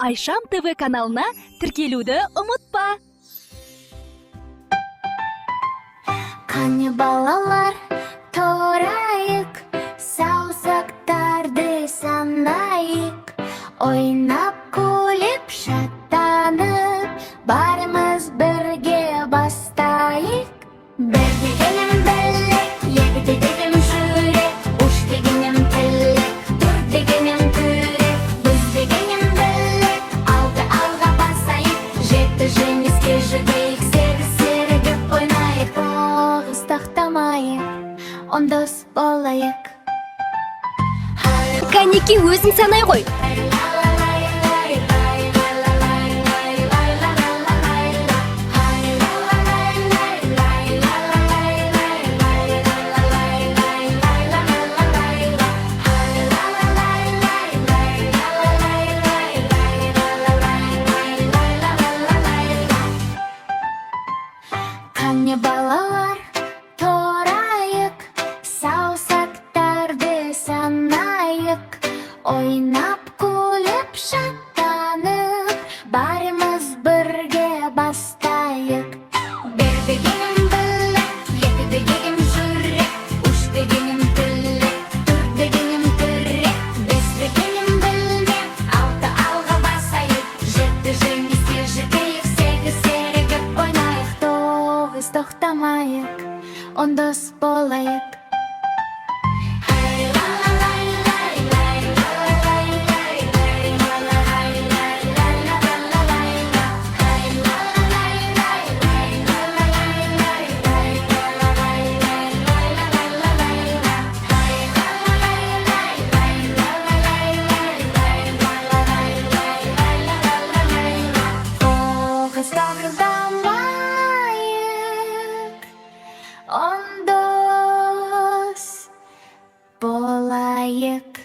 Айшам ТВ каналына тіркелуді ұмытпа. Қане балалар, торайық, саусақтарды санайық, ойнап күліп шаттанып, барымыз бірге бастайық. Бір дегенім білек, екі дегенім жүрек, үш дегенім тілек, төрт дегенім күрек, біз дегенім білек, алты алға басайық, жеті жеңіске жетейік, сегіз серігіп ойнайық, тоғыз тоқтамайық, он дос болайық. Кәнеки өзің санай ғой. Қане балалар, торайық, саусақтарды санайық, ойнап күліп шаттанып, барымыз бірге бастайық. Бір дегенім білек, екі дегенім жүрек, үш дегенім тілек, төрт дегенім күрек, бес дегенім білмек, алты алға басайық, жеті жеңіске жетейік, сегіз серігіп ойнайық, тоғыз тоқтамайық, он дос болайық. Тоғыз тоқтамайық, он дос болайық.